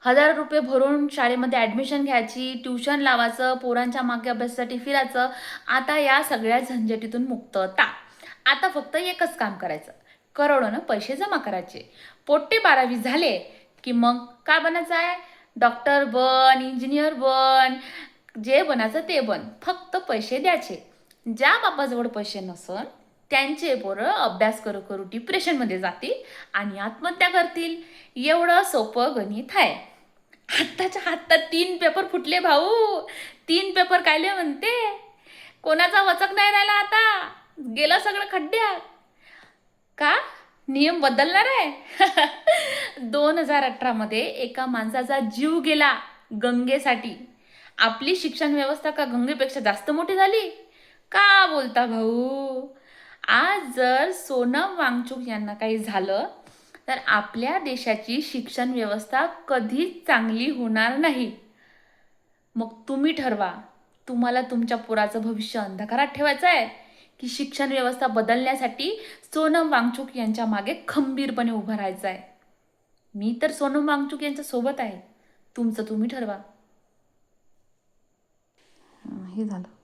हजार रुपये भरून शाळेमध्ये ॲडमिशन घ्यायची, ट्युशन लावायचं, पोरांच्या मागे अभ्यासासाठी फिरायचं. आता या सगळ्या झंझटीतून मुक्तता. आता फक्त एकच काम करायचं, करोडोनं पैसे जमा करायचे. पोट्टे 12वी झाले की मग काय बनायचं आहे? डॉक्टर बन, इंजिनियर बन, जे बनायचं ते बन, फक्त पैसे द्यायचे. ज्या बापाजवळ पैसे नसन त्यांचे पोरं अभ्यास करू करू डिप्रेशनमध्ये जातील आणि आत्महत्या करतील. एवढं सोपं गणित आहे. आत्ताच्या आत्ता 3 पेपर फुटले भाऊ. 3 पेपर कायले म्हणते? कोणाचा वचक नाही राहिला आता, गेलं सगळं खड्ड्यात. का नियम बदलणार आहे? 2018 मध्ये एका माणसाचा जीव गेला गंगेसाठी. आपली शिक्षण व्यवस्था का गंगेपेक्षा जास्त मोठी झाली? का बोलता भाऊ? आज जर सोनम वांगचुक यांना काही झालं तर आपल्या देशाची शिक्षण व्यवस्था कधीच चांगली होणार नाही. मग तुम्ही ठरवा, तुम्हाला तुमच्या पोराचं भविष्य अंधकारात ठेवायचं आहे की शिक्षण व्यवस्था बदलण्यासाठी सोनम वांगचुक यांच्या मागे खंबीरपणे उभं राहायचं आहे. मी तर सोनम वांगचुक यांच्या सोबत आहे. तुमचं तुम्ही ठरवा. हे झालं.